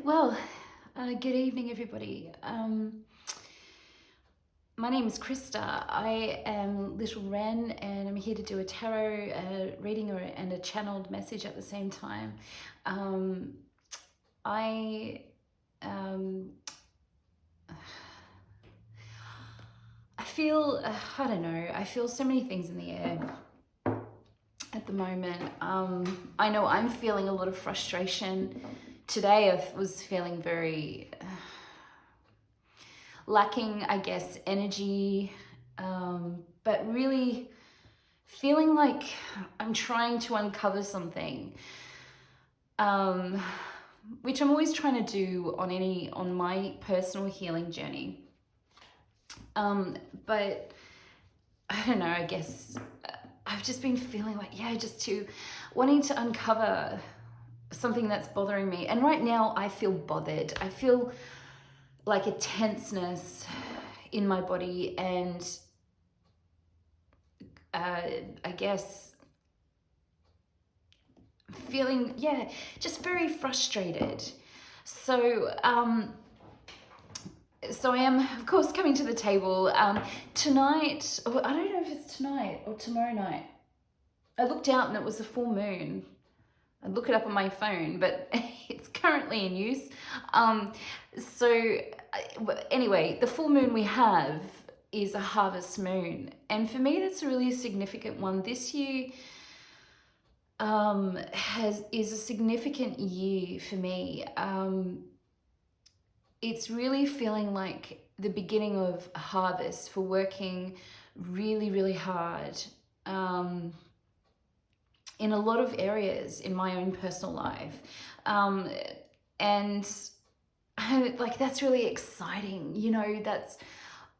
Well, good evening, everybody. My name is Krista. I am Little Wren, and I'm here to do a tarot reading and a channeled message at the same time. I um, I feel I don't know. I feel so many things in the air at the moment. I know I'm feeling a lot of frustration. Today I was feeling very lacking, I guess, energy, but really feeling like I'm trying to uncover something, which I'm always trying to do on my personal healing journey. But I don't know, I guess I've just been feeling like, just wanting to uncover something that's bothering me. And right now I feel bothered. I feel like a tenseness in my body, and I guess feeling, just very frustrated. So I am, of course, coming to the table tonight, or I don't know if it's tonight or tomorrow night. I looked out and it was a full moon. I'd look it up on my phone, but it's currently in use. Anyway, the full moon we have is a harvest moon. And for me, that's a really significant one. This year is a significant year for me. It's really feeling like the beginning of a harvest for working really, really hard. In a lot of areas in my own personal life. And that's really exciting.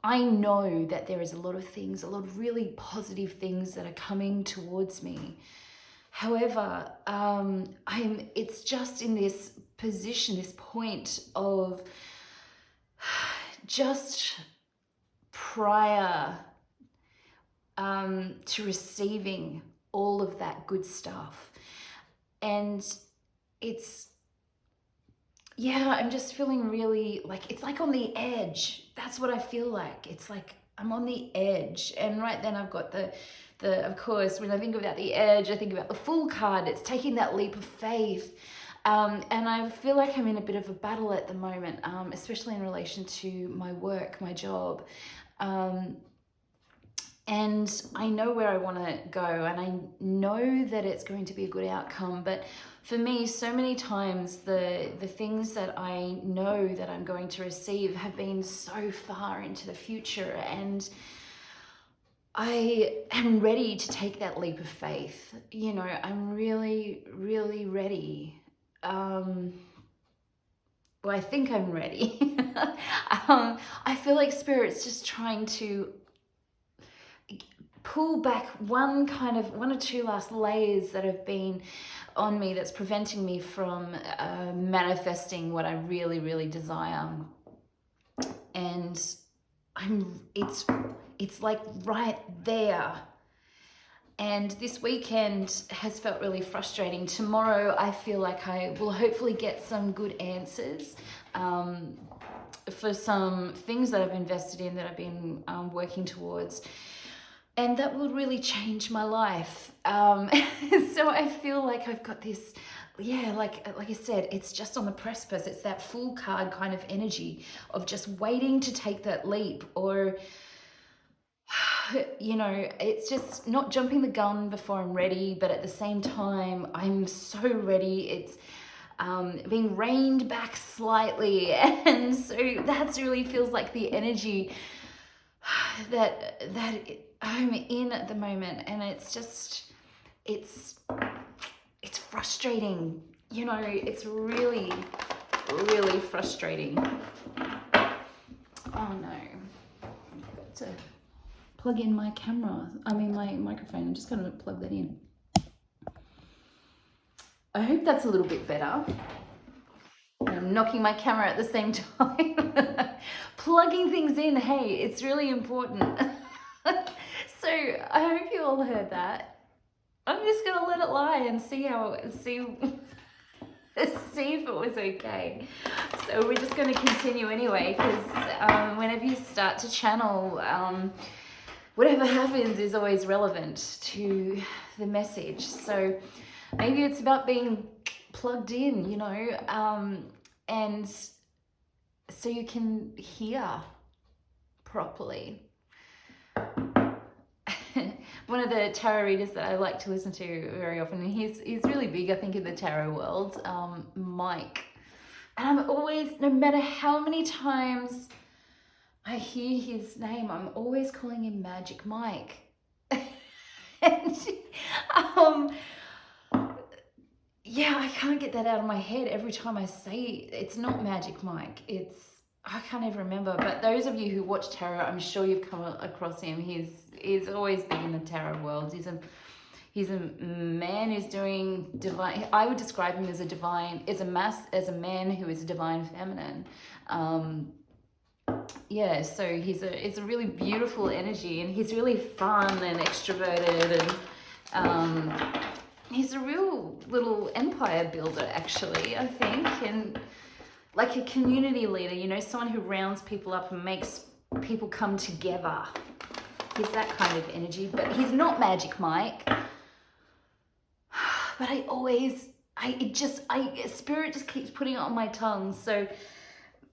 I know that there is a lot of really positive things that are coming towards me. However, it's just in this position, this point of just prior to receiving all of that good stuff. And I'm just feeling really like, it's like on the edge. That's what I feel like. It's like I'm on the edge. And right then I've got of course, when I think about the edge, I think about the Fool card. It's taking that leap of faith. And I feel like I'm in a bit of a battle at the moment, especially in relation to my work, my job. And I know where I want to go, and I know that it's going to be a good outcome. But for me, so many times the things that I know that I'm going to receive have been so far into the future, and I am ready to take that leap of faith. I'm really, really ready. Well, I think I'm ready. I feel like Spirit's just trying to pull back one or two last layers that have been on me that's preventing me from manifesting what I really, really desire. And it's like right there. And this weekend has felt really frustrating. Tomorrow I feel like I will hopefully get some good answers for some things that I've invested in, that I've been working towards. And that will really change my life. So I feel like I've got this, like I said, it's just on the precipice. It's that Fool card kind of energy of just waiting to take that leap, or, it's just not jumping the gun before I'm ready, but at the same time, I'm so ready. It's being reined back slightly. And so that really feels like the energy that I'm in at the moment. And it's just, it's frustrating. It's really, really frustrating. Oh no, I've got to plug in my my microphone. I'm just going to plug that in. I hope that's a little bit better. I'm knocking my camera at the same time. Plugging things in, hey, it's really important. So I hope you all heard that. I'm just gonna let it lie and see see if it was okay. So we're just going to continue anyway, because whenever you start to channel, whatever happens is always relevant to the message. So maybe it's about being plugged in, you know, and so you can hear properly. One of the tarot readers that I like to listen to very often, and he's really big, I think, in the tarot world, Mike. And I'm always, no matter how many times I hear his name, I'm always calling him Magic Mike. And yeah, I can't get that out of my head every time I say it. It's not Magic Mike. I can't even remember. But those of you who watch tarot, I'm sure you've come across him. He's always been in the tarot world. He's a man who's doing divine. I would describe him as a man who is a divine feminine. Yeah, so it's a really beautiful energy, and he's really fun and extroverted, and he's a real little empire builder, actually, I think, and like a community leader, you know, someone who rounds people up and makes people come together. He's that kind of energy, but he's not Magic Mike. But Spirit just keeps putting it on my tongue. So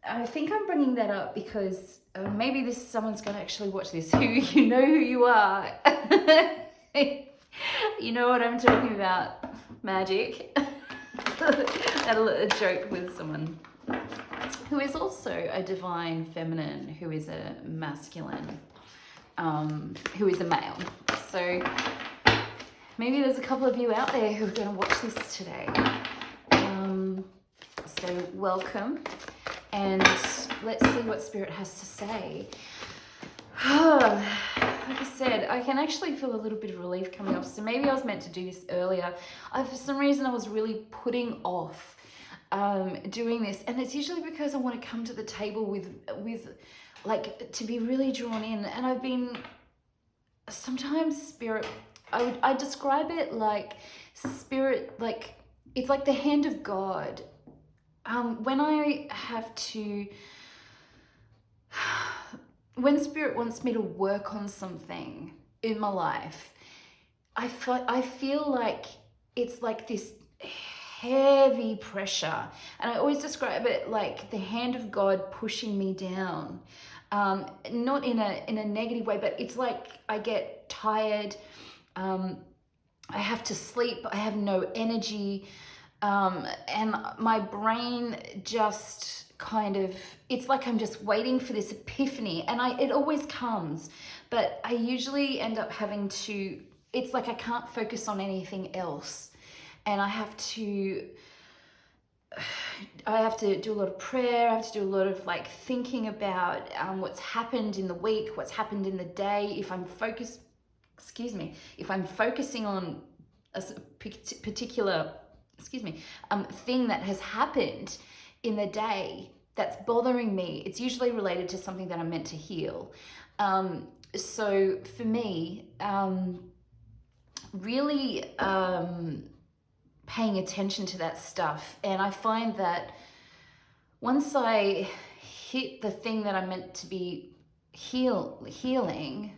I think I'm bringing that up because maybe someone's going to actually watch this who you know who you are. You know what I'm talking about, Magic. Had a joke with someone who is also a divine feminine, who is a masculine, who is a male. So maybe there's a couple of you out there who are going to watch this today. So welcome, and let's see what Spirit has to say. Like I said, I can actually feel a little bit of relief coming off. So maybe I was meant to do this earlier. For some reason, I was really putting off doing this, and it's usually because I want to come to the table with like to be really drawn in. And I've been sometimes Spirit. I describe it like Spirit, like it's like the hand of God. When I have to. When Spirit wants me to work on something in my life, I feel like it's like this heavy pressure. And I always describe it like the hand of God pushing me down. Not in a negative way, but it's like I get tired. I have to sleep. I have no energy. And my brain just kind of, it's like I'm just waiting for this epiphany, and it always comes, but I usually end up having to, it's like I can't focus on anything else, and I have to do a lot of prayer. I have to do a lot of like thinking about what's happened in the week, what's happened in the day. If I'm focusing on a particular thing that has happened in the day that's bothering me, it's usually related to something that I'm meant to heal. So for me, really paying attention to that stuff, and I find that once I hit the thing that I'm meant to be healing,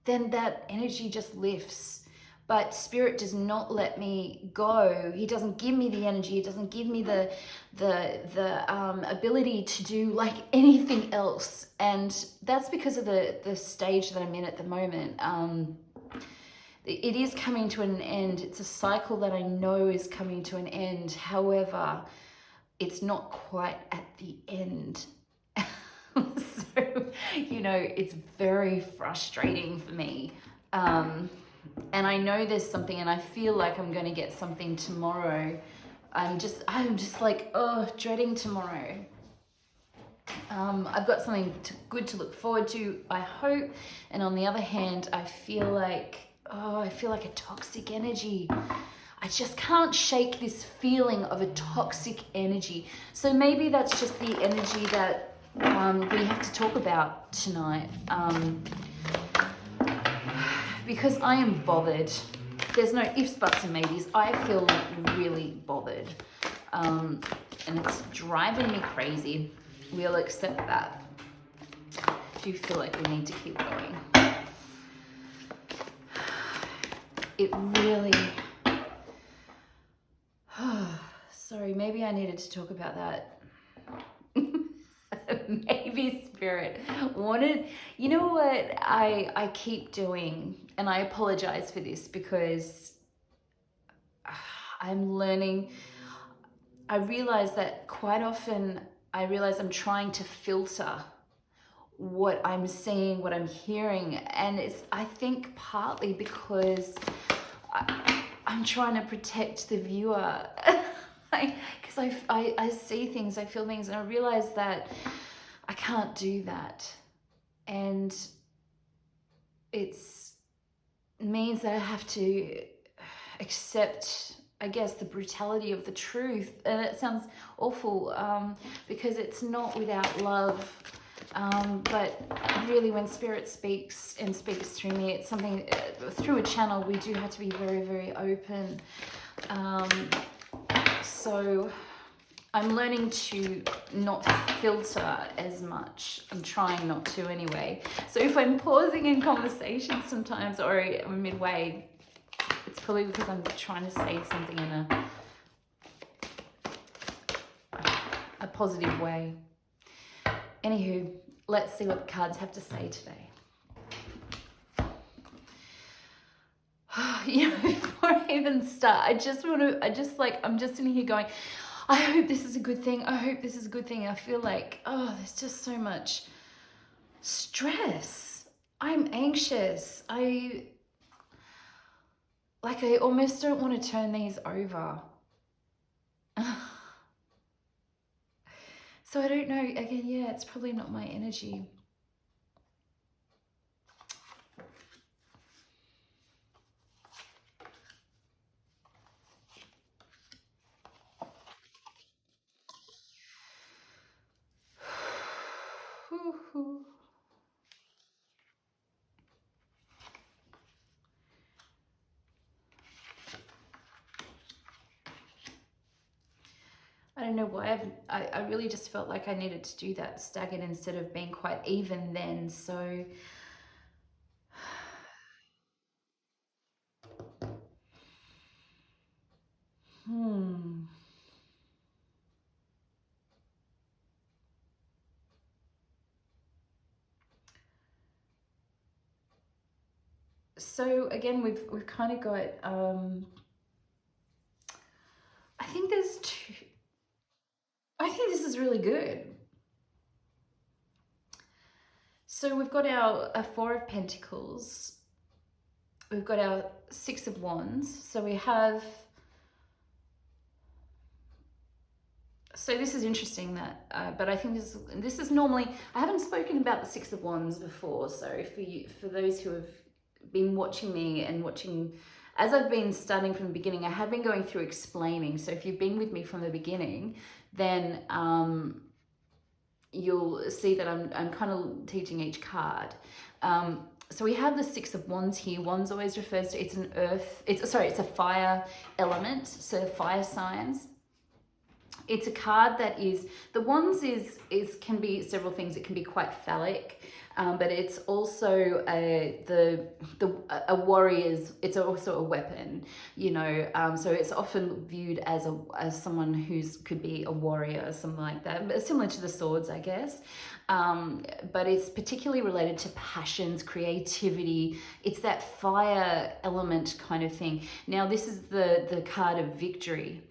then that energy just lifts. But Spirit does not let me go. He doesn't give me the energy. He doesn't give me the ability to do like anything else. And that's because of the stage that I'm in at the moment. It is coming to an end. It's a cycle that I know is coming to an end. However, it's not quite at the end. So, you know, it's very frustrating for me. And I know there's something, and I feel like I'm going to get something tomorrow. I'm just like, dreading tomorrow. I've got something good to look forward to, I hope. And on the other hand, I feel like a toxic energy. I just can't shake this feeling of a toxic energy. So maybe that's just the energy that we have to talk about tonight. Because I am bothered. There's no ifs, buts, and maybes. I feel really bothered. and it's driving me crazy. We'll accept that. Do you feel like we need to keep going? It really... Sorry, maybe I needed to talk about that. Maybe Spirit wanted... You know what I keep doing, and I apologize for this because I'm learning... I realize that quite often I'm trying to filter what I'm seeing, what I'm hearing, and it's, I think, partly because I'm trying to protect the viewer. Because I see things, I feel things, and I realize that I can't do that. And it means that I have to accept, I guess, the brutality of the truth. And that sounds awful, because it's not without love. But really, when Spirit speaks and speaks through me, it's something, through a channel, we do have to be very, very open. So I'm learning to not filter as much. I'm trying not to anyway. So if I'm pausing in conversations sometimes, or midway, it's probably because I'm trying to say something in a positive way. Anywho, let's see what the cards have to say today. You know, before I even start, I'm just in here going, I hope this is a good thing. I hope this is a good thing. I feel like, there's just so much stress. I'm anxious. I almost don't want to turn these over. So I don't know, again, yeah, it's probably not my energy. I don't know why I really just felt like I needed to do that staggered instead of being quite even then. So So again, we've kind of got I think there's two. I think this is really good. So we've got our Four of Pentacles. We've got our Six of Wands. So we have... So this is interesting that, but I think this is normally... I haven't spoken about the Six of Wands before. So for those who have been watching me and watching... As I've been starting from the beginning, I have been going through explaining. So if you've been with me from the beginning, then you'll see that I'm kind of teaching each card. So we have the Six of Wands here. Wands always refers to, it's a fire element, so fire signs. It's a card that is, the Wands can be several things. It can be quite phallic, but it's also a warrior's, it's also a weapon, you know, so it's often viewed as someone could be a warrior or something like that, but similar to the swords, I guess. But it's particularly related to passions, creativity. It's that fire element kind of thing. Now, this is the card of victory.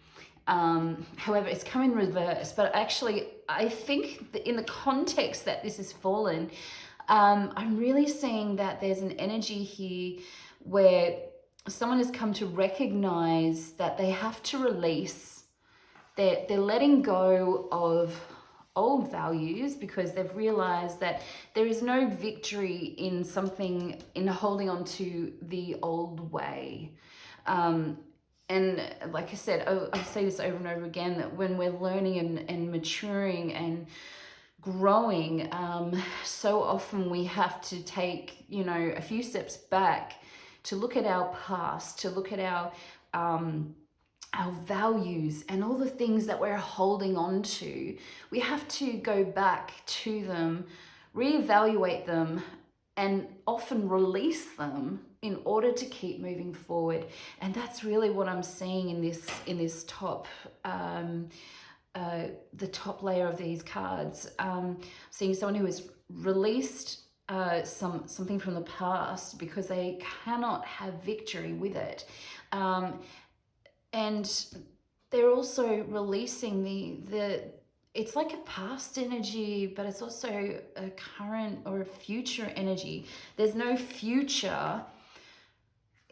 However, it's come in reverse, but actually I think that in the context that this has fallen, I'm really seeing that there's an energy here where someone has come to recognize that they have to release, they're letting go of old values because they've realized that there is no victory in holding on to the old way. And like I said, I say this over and over again, that when we're learning and maturing and growing, so often we have to take, you know, a few steps back to look at our past, to look at our our values and all the things that we're holding on to, we have to go back to them, reevaluate them, and often release them in order to keep moving forward. And that's really what I'm seeing in this top the top layer of these cards. Seeing someone who has released something from the past because they cannot have victory with it. And they're also releasing the it's like a past energy, but it's also a current or a future energy. There's no future.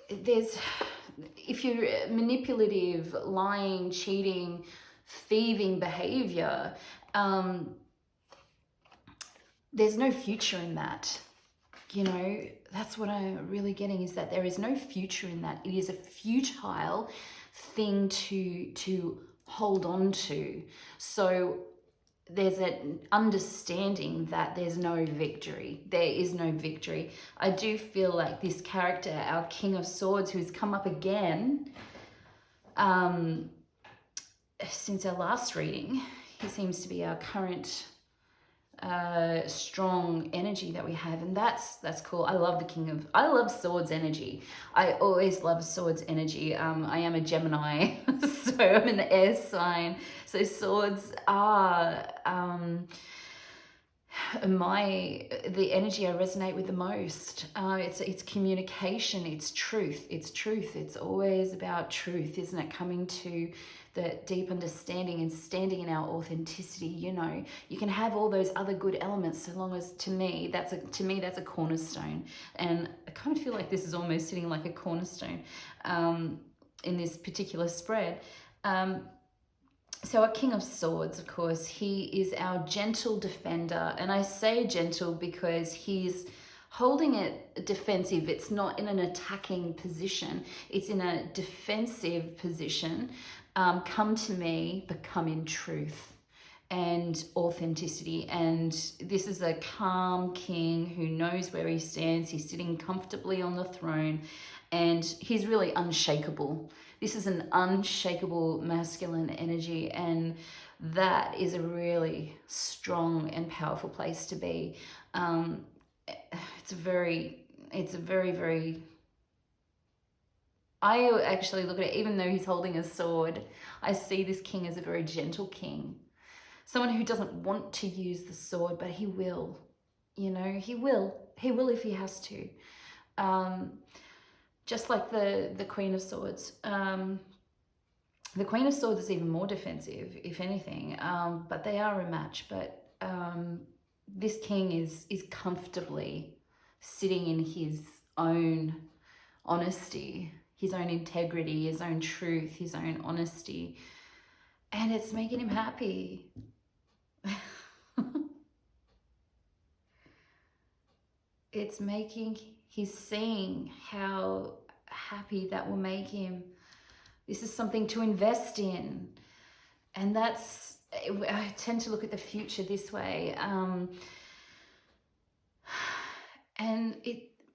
If you're manipulative, lying, cheating, thieving behavior, there's no future in that. You know, that's what I'm really getting, is that there is no future in that. It is a futile thing to hold on to. So there's an understanding that there's no victory. There is no victory. I do feel like this character, our King of Swords, who's come up again since our last reading, he seems to be our current strong energy that we have, and that's cool. I love Swords energy. I always love Swords energy. I am a Gemini, so I'm in the air sign. So swords are the energy I resonate with the most. It's communication, it's truth. It's always about truth, isn't it? Coming to the deep understanding and standing in our authenticity. You know, you can have all those other good elements, so long as, to me that's a cornerstone. And I kind of feel like this is almost sitting like a cornerstone in this particular spread. So our King of Swords, of course, he is our gentle defender. And I say gentle because he's holding it defensive. It's not in an attacking position. It's in a defensive position. Come to me, but come in truth and authenticity. And this is a calm king who knows where he stands. He's sitting comfortably on the throne, and he's really unshakable. This is an unshakable masculine energy, and that is a really strong and powerful place to be. It's a very, I actually look at it, even though he's holding a sword, I see this king as a very gentle king. Someone who doesn't want to use the sword, but he will. You know, he will if he has to. Just like the Queen of Swords. The Queen of Swords is even more defensive, if anything, but they are a match. But this king is comfortably sitting in his own honesty, his own integrity, his own truth, his own honesty, and it's making him happy. He's seeing how happy that will make him. This is something to invest in. And I tend to look at the future this way. And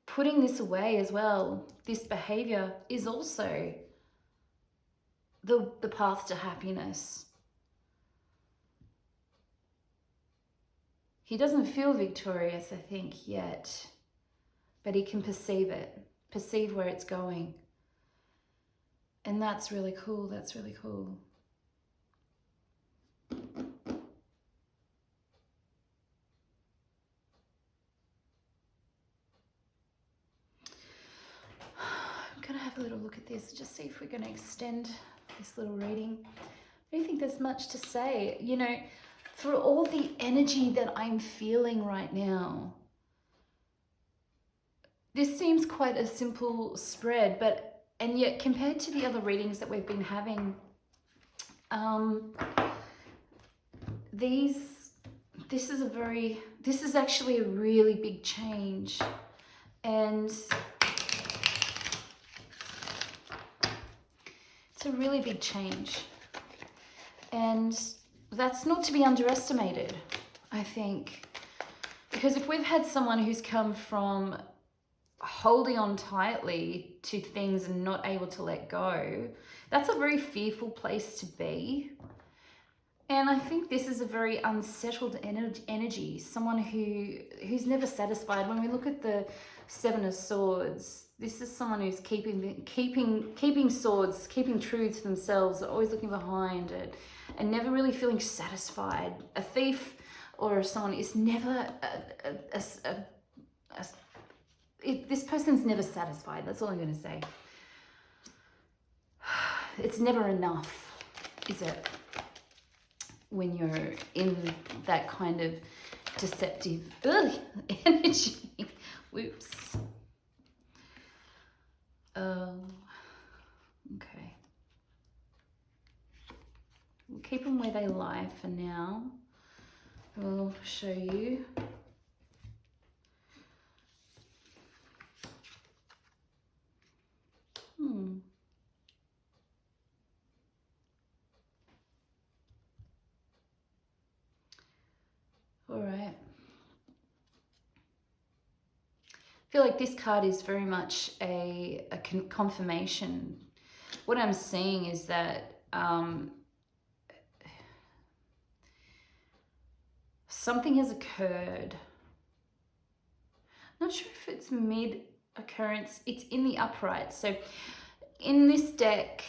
putting this away as well, this behavior is also the path to happiness. He doesn't feel victorious, I think, yet, but he can perceive where it's going. And that's really cool. That's really cool. I'm going to have a little look at this, just see if we're going to extend this little reading. I don't think there's much to say. You know, for all the energy that I'm feeling right now, this seems quite a simple spread, and yet compared to the other readings that we've been having, this is actually a really big change. And it's a really big change. And that's not to be underestimated, I think. Because if we've had someone who's come from holding on tightly to things and not able to let go, that's a very fearful place to be. And I think this is a very unsettled energy, someone who's never satisfied. When we look at the Seven of Swords, this is someone who's keeping swords, keeping truths for themselves, always looking behind it, and never really feeling satisfied. A thief or someone is never this person's never satisfied. That's all I'm going to say. It's never enough, is it? When you're in that kind of deceptive energy. Whoops. Okay. We'll keep them where they lie for now. We'll show you. All right. I feel like this card is very much a confirmation. What I'm seeing is that something has occurred. I'm not sure if it's mid-occurrence. It's in the upright. So in this deck,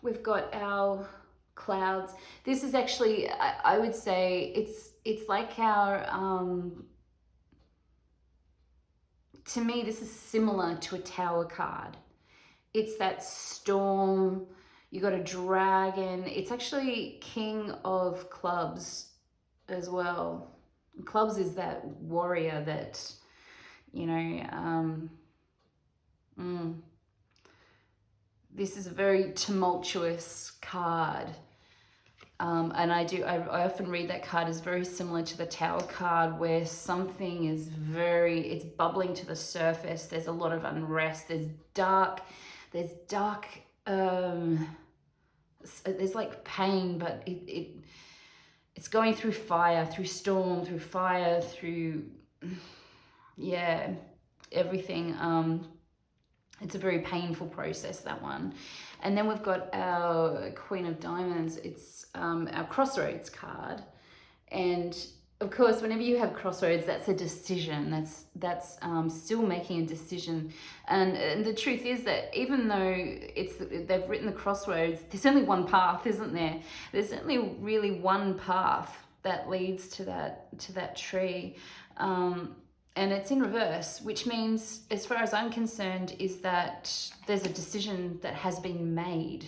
we've got our clouds. This is actually, I would say, it's like our, to me, this is similar to a Tower card. It's that storm. You got a dragon. It's actually King of Clubs as well. Clubs is that warrior that, you know, this is a very tumultuous card. And I often read that card as very similar to the Tower card, where something is it's bubbling to the surface. There's a lot of unrest. There's dark, there's like pain, but it's going through fire, through storm, through fire, through, yeah, everything. It's a very painful process, that one. And then we've got our Queen of Diamonds. It's our Crossroads card. And of course, whenever you have Crossroads, that's a decision. That's still making a decision. And the truth is that even though they've written the Crossroads, there's only one path, isn't there? There's only really one path that leads to that tree. And it's in reverse, which means, as far as I'm concerned, is that there's a decision that has been made.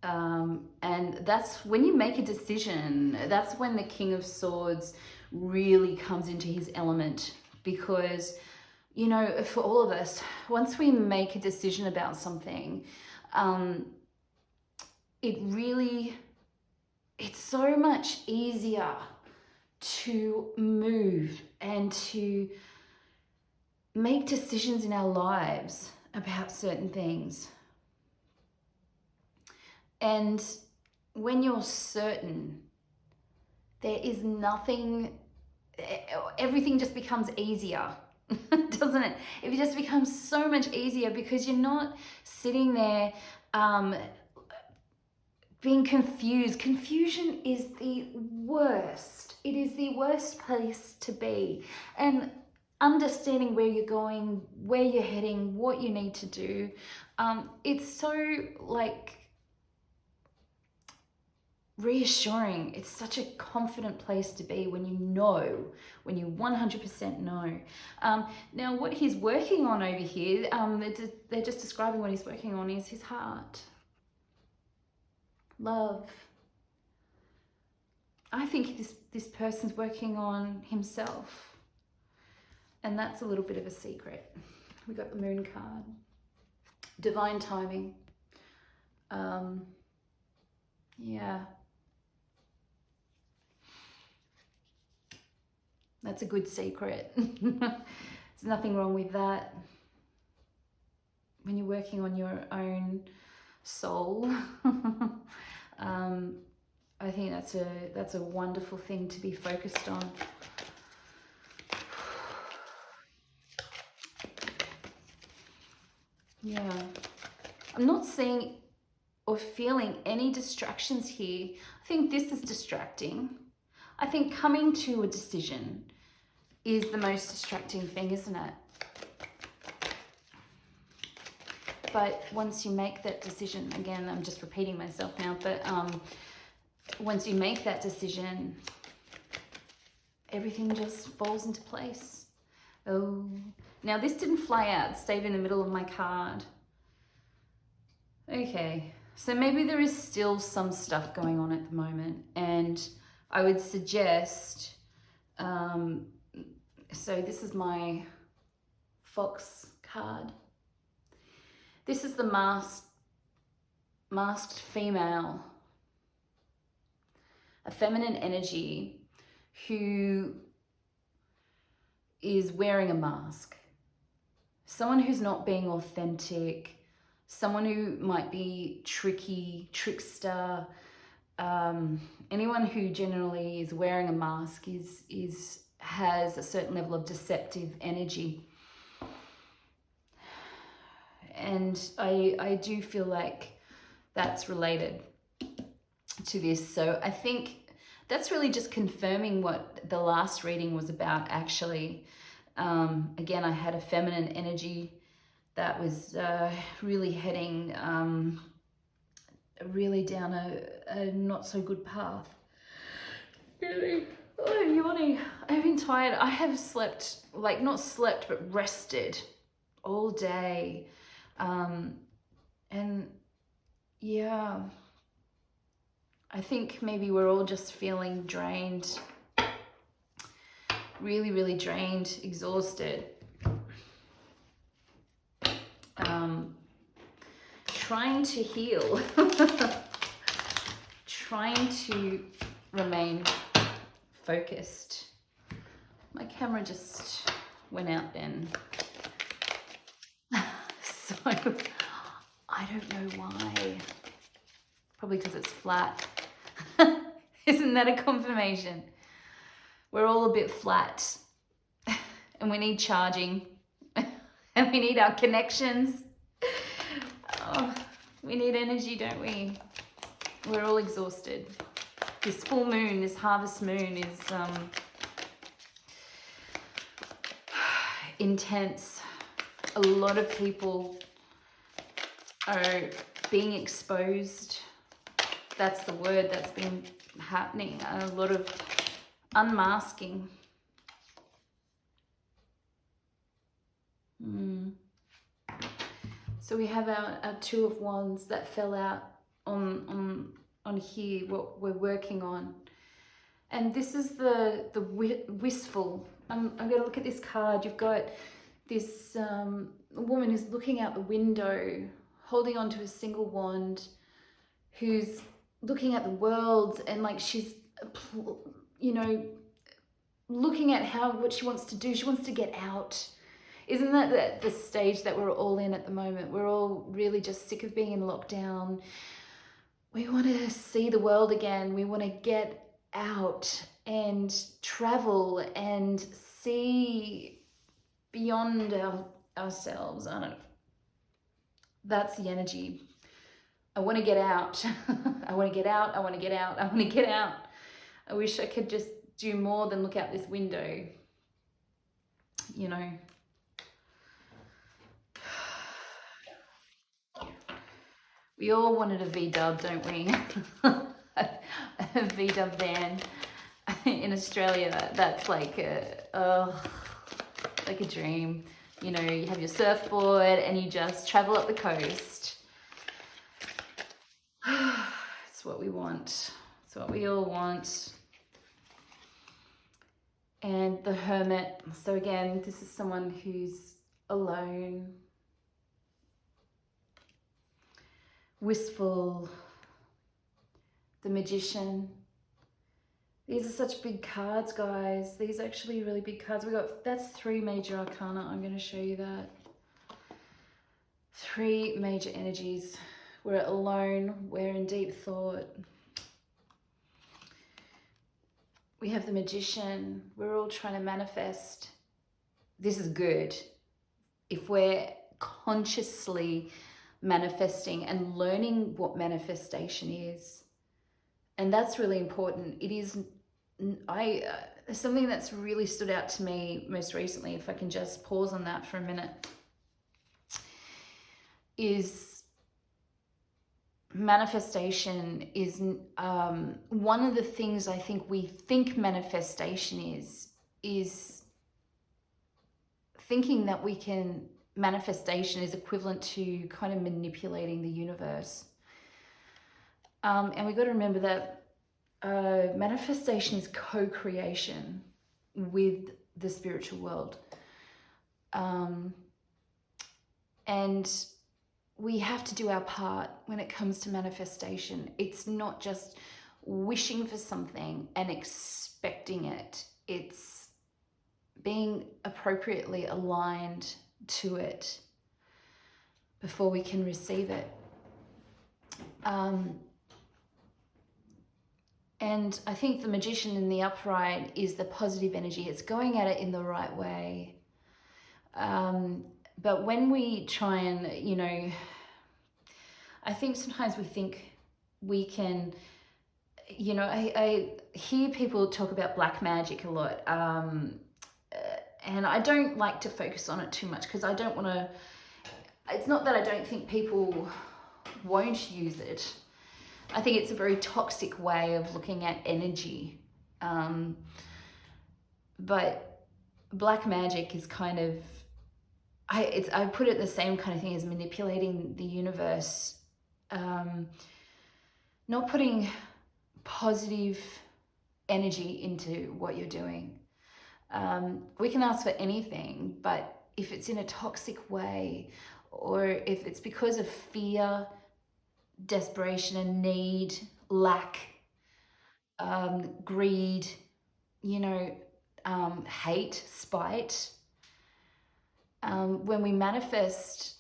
And that's when you make a decision, that's when the King of Swords really comes into his element. Because, you know, for all of us, once we make a decision about something, it's so much easier to move and to make decisions in our lives about certain things. And when you're certain, there is nothing, everything just becomes easier, doesn't it? It just becomes so much easier because you're not sitting there being confused. Confusion is the worst. It is the worst place to be. And understanding where you're going, where you're heading, what you need to do, it's so like reassuring. It's such a confident place to be when you know, when you 100% know. Now what he's working on over here, they're just describing what he's working on is his heart. Love. I think this person's working on himself. And that's a little bit of a secret. We got the Moon card. Divine timing. Yeah. That's a good secret. There's nothing wrong with that. When you're working on your own soul, I think that's a wonderful thing to be focused on. Yeah. I'm not seeing or feeling any distractions here. I think this is distracting. I think coming to a decision is the most distracting thing, isn't it? But once you make that decision, again, I'm just repeating myself now, but once you make that decision, everything just falls into place. Oh, now this didn't fly out, it stayed in the middle of my card. Okay, so maybe there is still some stuff going on at the moment, and I would suggest, so this is my Fox card. This is the masked female, a feminine energy who is wearing a mask. Someone who's not being authentic, someone who might be tricky, trickster, anyone who generally is wearing a mask has a certain level of deceptive energy. And I do feel like that's related to this. So I think that's really just confirming what the last reading was about, actually. Again, I had a feminine energy that was really heading really down a not so good path. Really? Oh, yawning. I've been tired. I have slept, like not slept, but rested all day. And yeah, I think maybe we're all just feeling drained, really, really drained, exhausted. Trying to heal, trying to remain focused. My camera just went out then. So I don't know why. Probably because it's flat. Isn't that a confirmation? We're all a bit flat and we need charging and we need our connections. Oh, we need energy, don't we? We're all exhausted. This full moon, this harvest moon is intense. A lot of people are being exposed. That's the word that's been happening. A lot of unmasking. So we have our Two of Wands that fell out on here, what we're working on. And this is the wistful. I'm going to look at this card. You've got this woman who's looking out the window, holding onto a single wand, who's looking at the world, and like she's, you know, looking at what she wants to do. She wants to get out. Isn't that the stage that we're all in at the moment? We're all really just sick of being in lockdown. We want to see the world again. We want to get out and travel and see beyond ourselves. I don't know. That's the energy. I want to get out. I want to get out. I want to get out. I want to get out. I wish I could just do more than look out this window. You know. We all wanted a V-dub, don't we? A V-dub van in Australia. That's like a dream. You know, you have your surfboard and you just travel up the coast. It's what we want. It's what we all want. And the Hermit. So again, this is someone who's alone, wistful, the Magician. These are such big cards, guys. These are actually really big cards. That's 3 major arcana. I'm going to show you that. 3 major energies. We're alone. We're in deep thought. We have the Magician. We're all trying to manifest. This is good. If we're consciously manifesting and learning what manifestation is. And that's really important. It is, something that's really stood out to me most recently, if I can just pause on that for a minute, is manifestation is one of the things I think we think manifestation is thinking that manifestation is equivalent to kind of manipulating the universe. And we've got to remember that manifestation is co-creation with the spiritual world. And we have to do our part when it comes to manifestation. It's not just wishing for something and expecting it. It's being appropriately aligned to it before we can receive it. And I think the magician in the upright is the positive energy. It's going at it in the right way. But when we try and, I think sometimes we think we can, I hear people talk about black magic a lot. And I don't like to focus on it too much because I don't want to, it's not that I don't think people won't use it. I think it's a very toxic way of looking at energy. But black magic is kind of, I put it the same kind of thing as manipulating the universe. Not putting positive energy into what you're doing. We can ask for anything, but if it's in a toxic way, or if it's because of fear, desperation and need, lack, greed, hate, spite, when we manifest,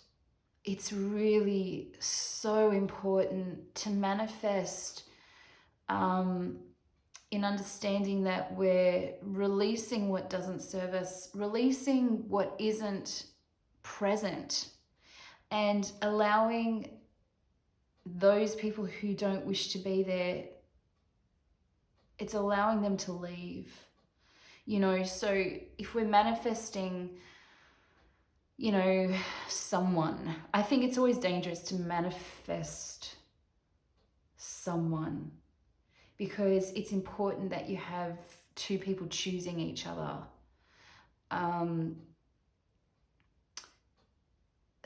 it's really so important to manifest in understanding that we're releasing what doesn't serve us, releasing what isn't present, and allowing those people who don't wish to be there, it's allowing them to leave. So if we're manifesting, someone, I think it's always dangerous to manifest someone, because it's important that you have two people choosing each other.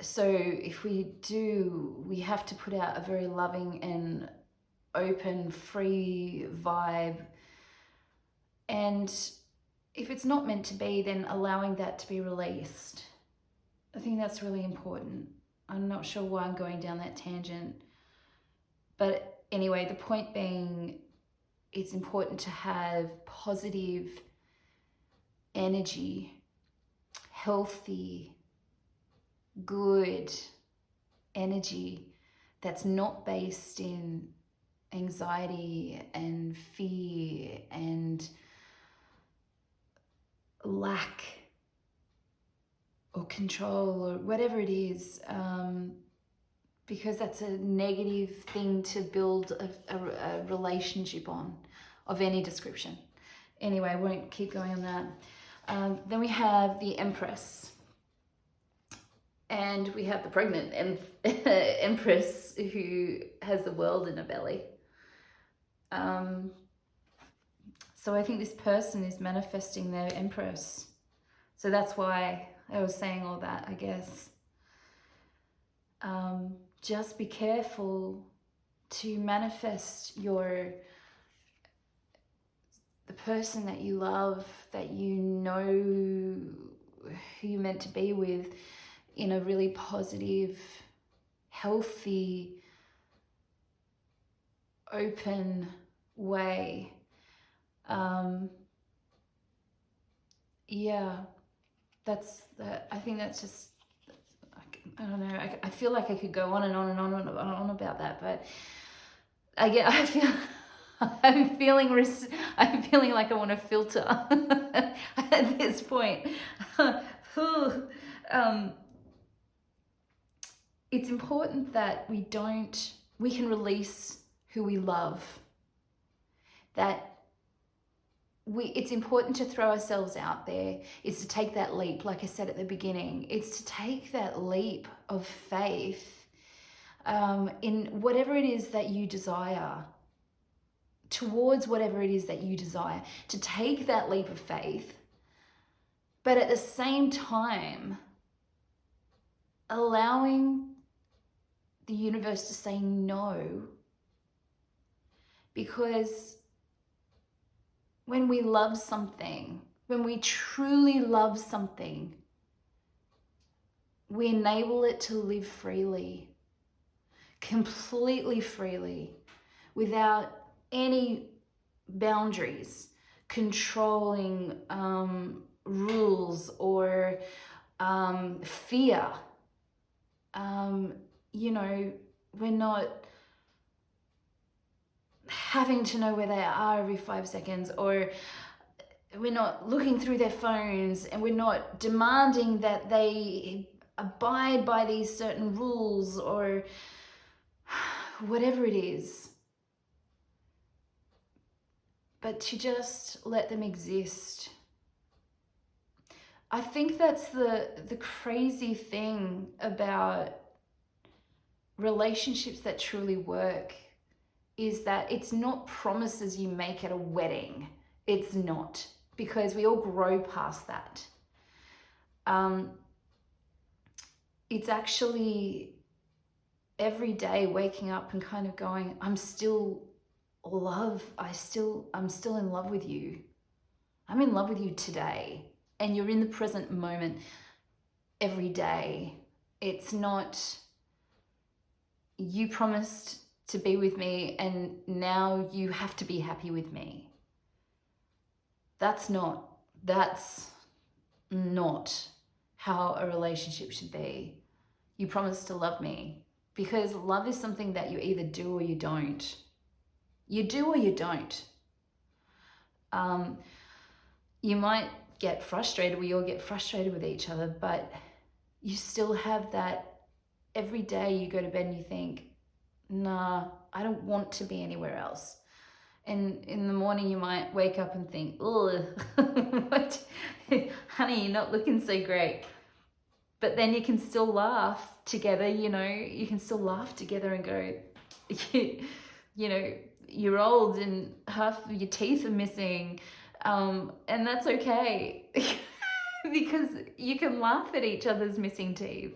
So if we do, we have to put out a very loving and open, free vibe. And if it's not meant to be, then allowing that to be released. I think that's really important. I'm not sure why I'm going down that tangent. But anyway, the point being, it's important to have positive energy, healthy, good energy that's not based in anxiety and fear and lack or control or whatever it is, because that's a negative thing to build a relationship on, of any description. Anyway, I won't keep going on that. Then we have the Empress. And we have the pregnant Empress who has the world in her belly. So I think this person is manifesting their Empress. So that's why I was saying all that, I guess. Just be careful to manifest the person that you love, that you know who you're meant to be with, in a really positive, healthy, open way. I think that's just, I don't know, I feel like I could go on and on and on and on about that, but I'm feeling like I want to filter at this point. it's important that we can release who we love. That it's important to throw ourselves out there. It's to take that leap, like I said at the beginning. It's to take that leap of faith in whatever it is that you desire, towards whatever it is that you desire, to take that leap of faith, but at the same time, allowing the universe to say no, because when we love something, when we truly love something, we enable it to live freely, completely freely, without any boundaries, controlling rules or fear. We're not having to know where they are every 5 seconds, or we're not looking through their phones, and we're not demanding that they abide by these certain rules or whatever it is. But to just let them exist. I think that's the crazy thing about relationships that truly work, is that it's not promises you make at a wedding. It's not, because we all grow past that. It's actually every day waking up and kind of going, I'm still in love with you. I'm in love with you today. And you're in the present moment every day. It's not, you promised to be with me and now you have to be happy with me. That's not how a relationship should be. You promised to love me, because love is something that you either do or you don't. You do or you don't. You might get frustrated, we all get frustrated with each other, but you still have that every day you go to bed and you think, nah, I don't want to be anywhere else. And in the morning you might wake up and think, oh, what? Honey, you're not looking so great. But then you can still laugh together, you can still laugh together and go, you're old and half of your teeth are missing. And that's okay, because you can laugh at each other's missing teeth,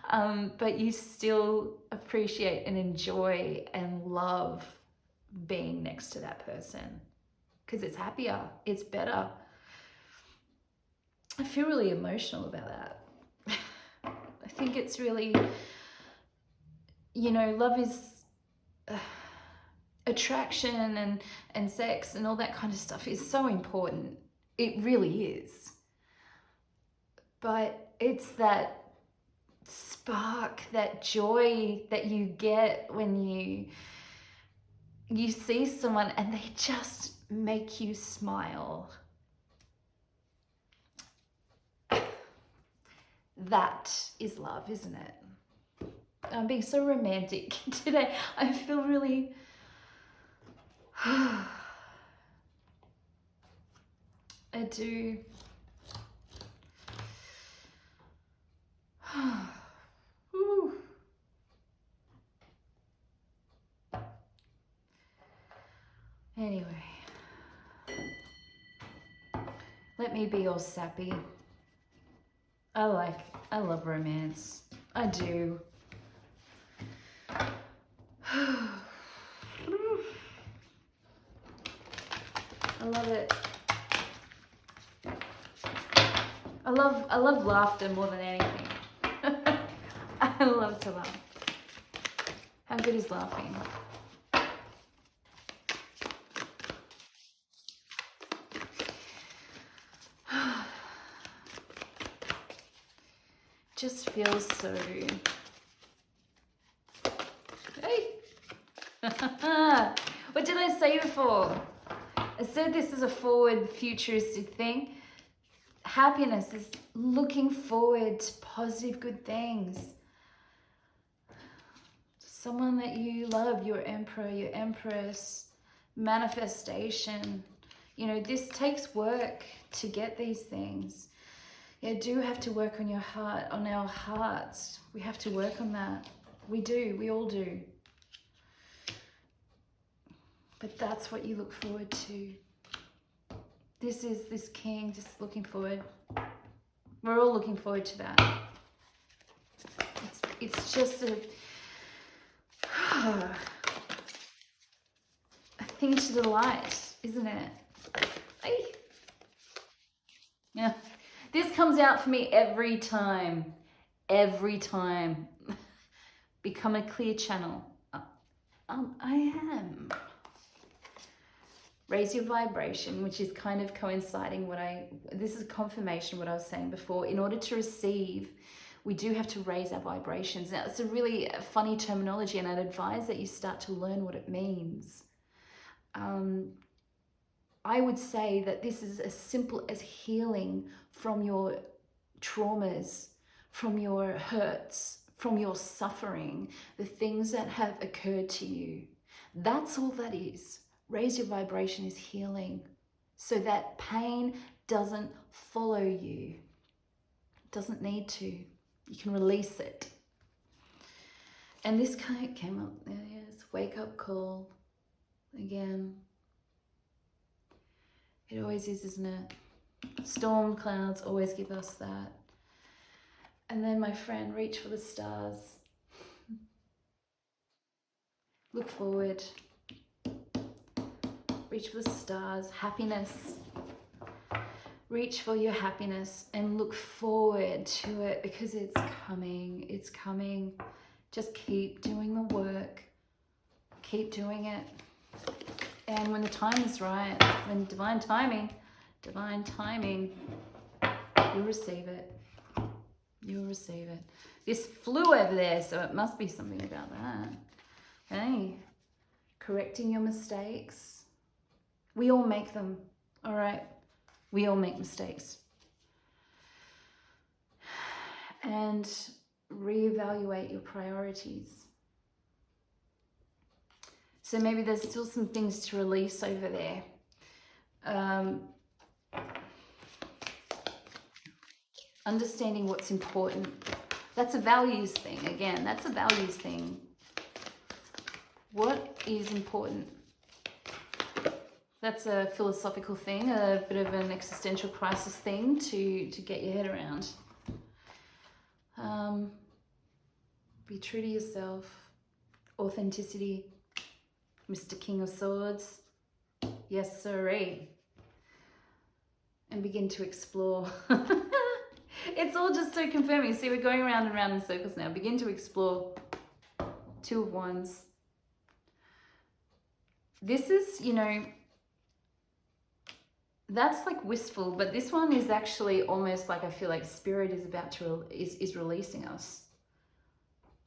but you still appreciate and enjoy and love being next to that person, because it's happier, it's better. I feel really emotional about that. I think it's really, love is attraction and sex and all that kind of stuff is so important. It really is. But it's that spark, that joy that you get when you see someone and they just make you smile. That is love, isn't it? I'm being so romantic today. I feel really... I do. Anyway, let me be all sappy. I love romance. I do. I love it. I love laughter more than anything. I love to laugh. How good is laughing? Just feels so... Hey! What did I say before? I said this is a forward, futuristic thing. Happiness is looking forward to positive, good things. someone that you love, your emperor, your empress, manifestation. You know, this takes work to get these things. You do have to work on your heart, on our hearts. We have to work on that. We do, we all do. But that's what you look forward to. This is this king just looking forward. We're all looking forward to that. It's just a thing to delight, isn't it? Ay. Yeah. This comes out for me every time. Every time. Become a clear channel. I am. Raise your vibration, which is kind of coinciding this is confirmation what I was saying before. In order to receive, we do have to raise our vibrations. Now, it's a really funny terminology, and I'd advise that you start to learn what it means. I would say that this is as simple as healing from your traumas, from your hurts, from your suffering, the things that have occurred to you. That's all that is. Raise your vibration is healing so that pain doesn't follow you. It doesn't need to. You can release it. And this kind of came up, there it is, wake up call again. It always is, isn't it? Storm clouds always give us that. And then, my friend, reach for the stars. Look forward. Reach for the stars. Happiness. Reach for your happiness and look forward to it because it's coming. It's coming. Just keep doing the work. Keep doing it. And when the time is right, when divine timing, you'll receive it. You'll receive it. This flew over there, so it must be something about that. Hey, correcting your mistakes. We all make them, all right? We all make mistakes. And reevaluate your priorities. So maybe there's still some things to release over there. Understanding what's important. That's a values thing. Again, that's a values thing. What is important? That's a philosophical thing, a bit of an existential crisis thing to get your head around. Be true to yourself. Authenticity. Mr. King of Swords. Yes, sirree. And begin to explore. It's all just so confirming. See, we're going around and around in circles now. Begin to explore. Two of Wands. This is, you know, that's like wistful, but this one is actually almost like I feel like Spirit is about to, is releasing us.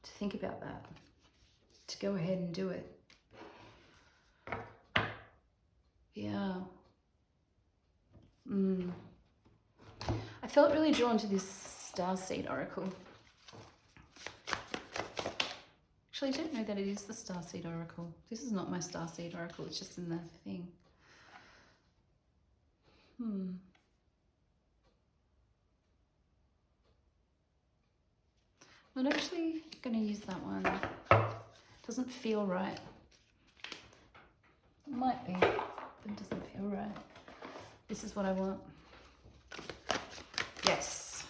To think about that. To go ahead and do it. Yeah. I felt really drawn to this Starseed Oracle. Actually, I don't know that it is the Starseed Oracle. This is not my Starseed Oracle, it's just in the thing. Not actually going to use that one. Doesn't feel right. It might be, but it doesn't feel right. This is what I want. Yes.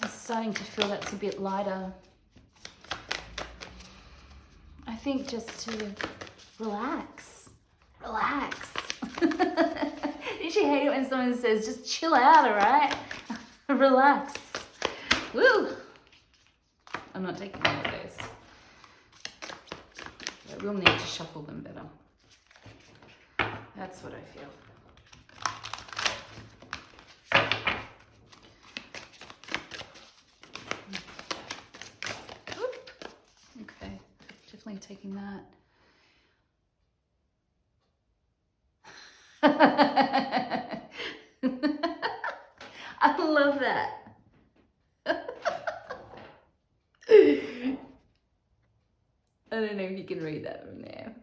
I'm starting to feel that's a bit lighter. I think just to relax. Relax. Did you hate it when someone says, just chill out, all right? Relax. Woo! I'm not taking all of those. But we'll need to shuffle them better. That's what I feel. Oop. Okay, definitely taking that. love that. I don't know if you can read that from there.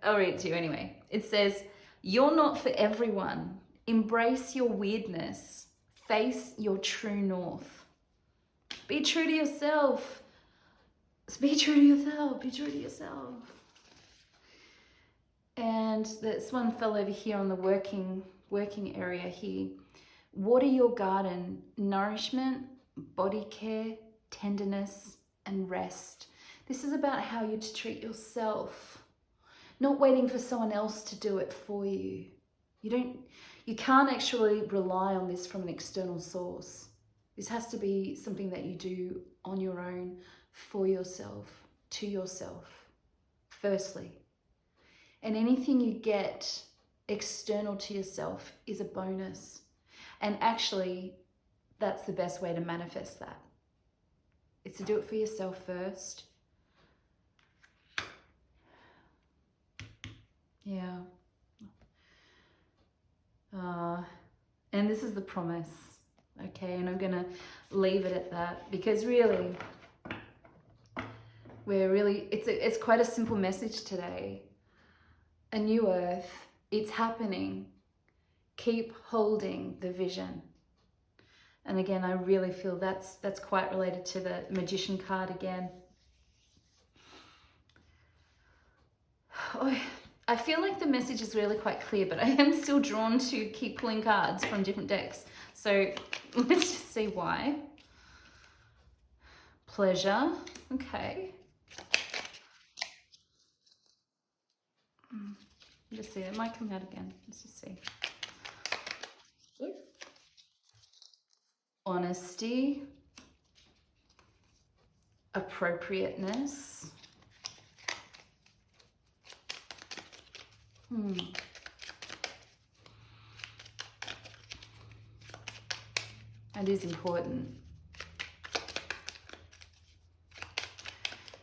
I'll read it to you anyway. It says, "You're not for everyone. Embrace your weirdness. Face your true north. Be true to yourself. Be true to yourself. Be true to yourself." And this one fell over here on the working area here. Water your garden. Nourishment, body care, tenderness, and rest. This is about how you're to treat yourself. Not waiting for someone else to do it for you. You can't actually rely on this from an external source. This has to be something that you do on your own, for yourself, to yourself, firstly. And anything you get external to yourself is a bonus. And actually, that's the best way to manifest that. It's to do it for yourself first. Yeah. And this is the promise, okay? And I'm gonna leave it at that, because really, it's quite a simple message today. A new earth, it's happening. Keep holding the vision. And again, I really feel that's quite related to the Magician card again. Oh, I feel like the message is really quite clear, but I am still drawn to keep pulling cards from different decks. So let's just see why. Pleasure, okay. Just see, it might come out again. Let's just see. Honesty, appropriateness. That is important.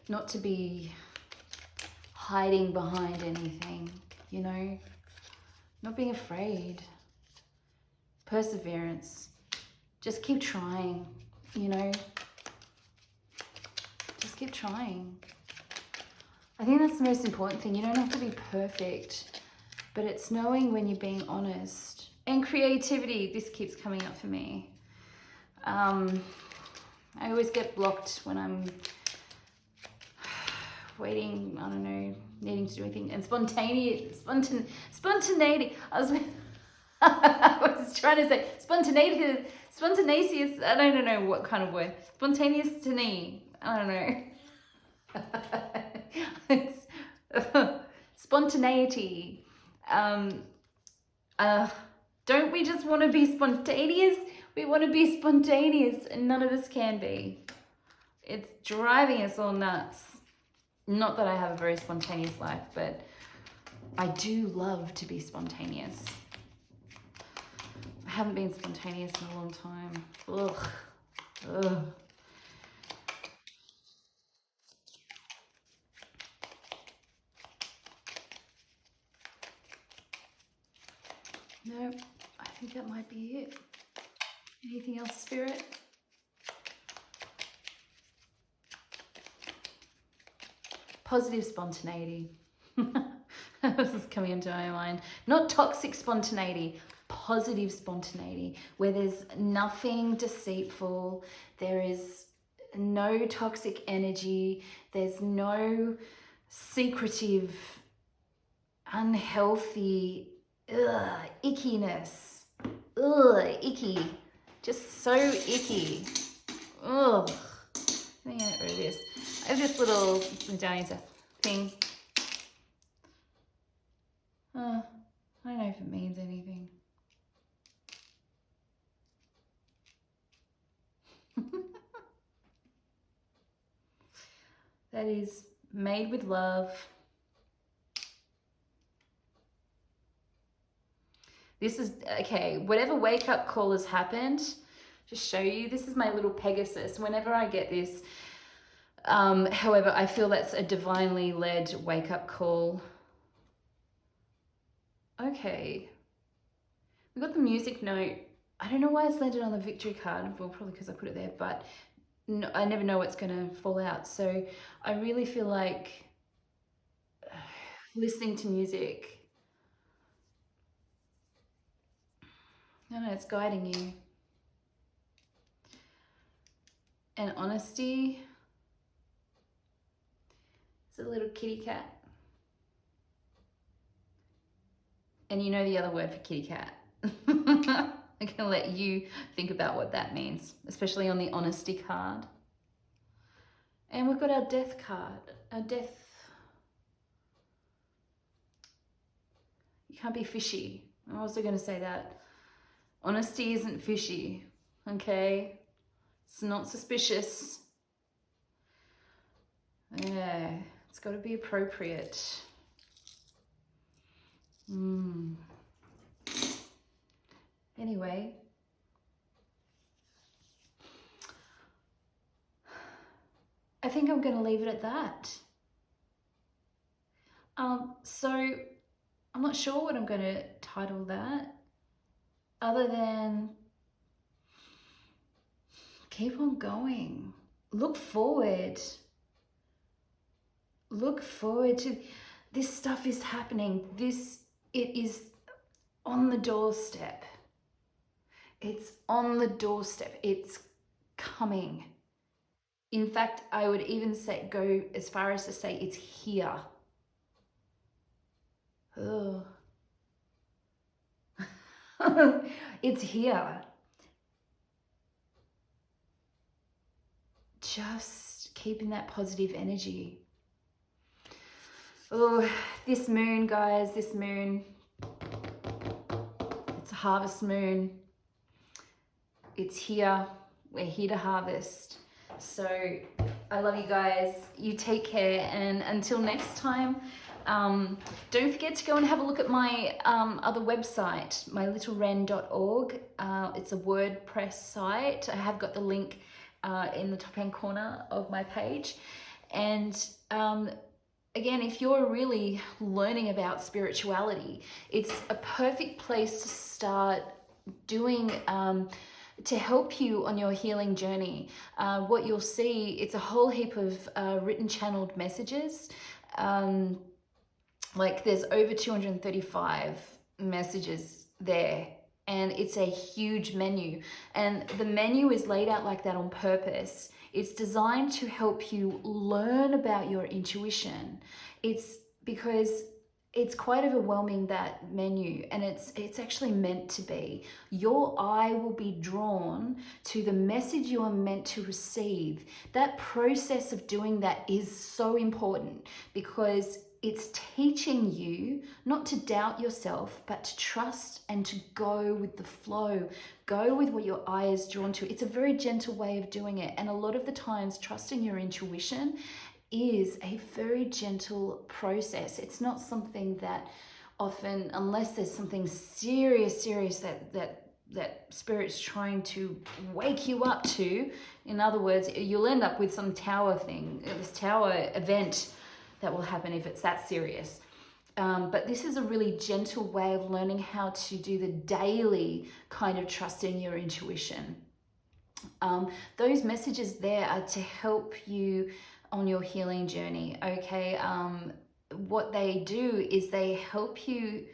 Not to be hiding behind anything, you know, not being afraid. Perseverance. Just keep trying, you know. Just keep trying. I think that's the most important thing. You don't have to be perfect, but it's knowing when you're being honest. And creativity, this keeps coming up for me. I always get blocked when I'm waiting, I don't know, needing to do anything. And spontaneity. I was trying to say spontaneous, I don't know what kind of word. Spontaneous to me. I don't know. It's spontaneity. Don't we just want to be spontaneous? We want to be spontaneous, and none of us can be. It's driving us all nuts. Not that I have a very spontaneous life, but I do love to be spontaneous. I haven't been spontaneous in a long time. Ugh. Ugh. No, I think that might be it. Anything else, Spirit? Positive spontaneity. This is coming into my mind. Not toxic spontaneity, positive spontaneity, where there's nothing deceitful, there is no toxic energy, there's no secretive, unhealthy, ickiness. Icky. Just so icky. Ugh. Let me get rid of this. I have this little medallion thing. I don't know if it means anything. That is made with love. This is, okay, whatever wake up call has happened, just show you, this is my little Pegasus. Whenever I get this, however, I feel that's a divinely led wake up call. Okay. We got the music note I don't know why it's landed on the victory card. Well, probably because I put it there, but no, I never know what's going to fall out. So I really feel like listening to music, I don't know, it's guiding you. And honesty, it's a little kitty cat. And you know the other word for kitty cat. I'm going to let you think about what that means, especially on the honesty card. And we've got our death card. Our death. You can't be fishy. I'm also going to say that. Honesty isn't fishy, okay? It's not suspicious. Yeah, it's got to be appropriate. Anyway. I think I'm going to leave it at that. So I'm not sure what I'm going to title that, other than keep on going. Look forward. Look forward to this stuff is happening. It is on the doorstep. It's on the doorstep. It's coming. In fact, I would even go as far as to say it's here. Oh. It's here. Just keeping that positive energy. Oh, this moon, guys, this moon. It's a harvest moon. It's here. We're here to harvest. So I love you guys. You take care, and until next time, don't forget to go and have a look at my other website, mylittlewren.org. It's a WordPress site. I have got the link in the top hand corner of my page. And again, if you're really learning about spirituality, it's a perfect place to start doing to help you on your healing journey. What you'll see, it's a whole heap of written channeled messages. Like there's over 235 messages there, and it's a huge menu. And the menu is laid out like that on purpose. It's designed to help you learn about your intuition. It's because it's quite overwhelming, that menu, and it's actually meant to be. Your eye will be drawn to the message you are meant to receive. That process of doing that is so important, because it's teaching you not to doubt yourself, but to trust and to go with the flow. Go with what your eye is drawn to. It's a very gentle way of doing it. And a lot of the times, trusting your intuition is a very gentle process. It's not something that often, unless there's something serious that Spirit's trying to wake you up to, in other words, you'll end up with some tower thing, this tower event that will happen if it's that serious. But this is a really gentle way of learning how to do the daily kind of trust in your intuition. Those messages there are to help you on your healing journey, okay? What they do is they help you,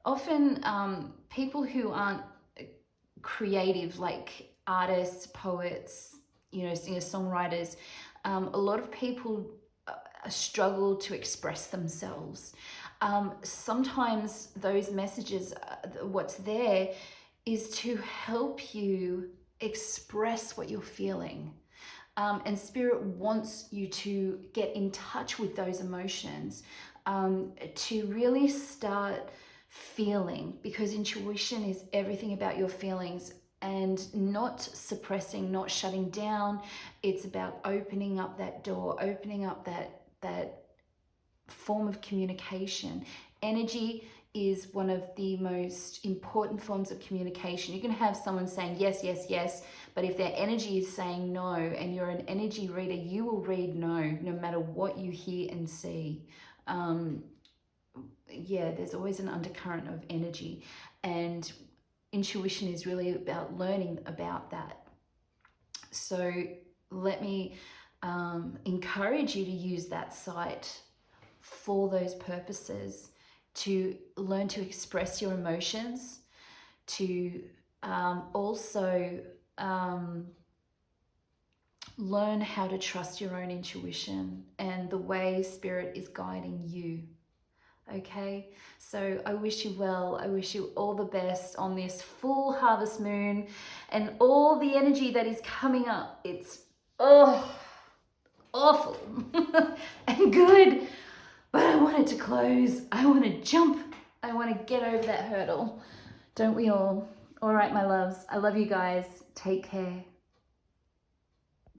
often people who aren't creative, like artists, poets, singer-songwriters, a lot of people struggle to express themselves. Sometimes those messages, what's there is to help you express what you're feeling. And Spirit wants you to get in touch with those emotions, to really start feeling, because intuition is everything about your feelings, and not suppressing, not shutting down. It's about opening up that door, opening up that form of communication. Energy is one of the most important forms of communication. You can have someone saying yes, yes, yes, but if their energy is saying no, and you're an energy reader, you will read no matter what you hear and see. There's always an undercurrent of energy. And intuition is really about learning about that. So let me encourage you to use that site for those purposes, to learn to express your emotions, to also learn how to trust your own intuition and the way Spirit is guiding you. Okay, so I wish you well. I wish you all the best on this full harvest moon and all the energy that is coming up. It's awful and good, but I want it to close. I want to jump. I want to get over that hurdle. Don't we all? All right, my loves. I love you guys. Take care.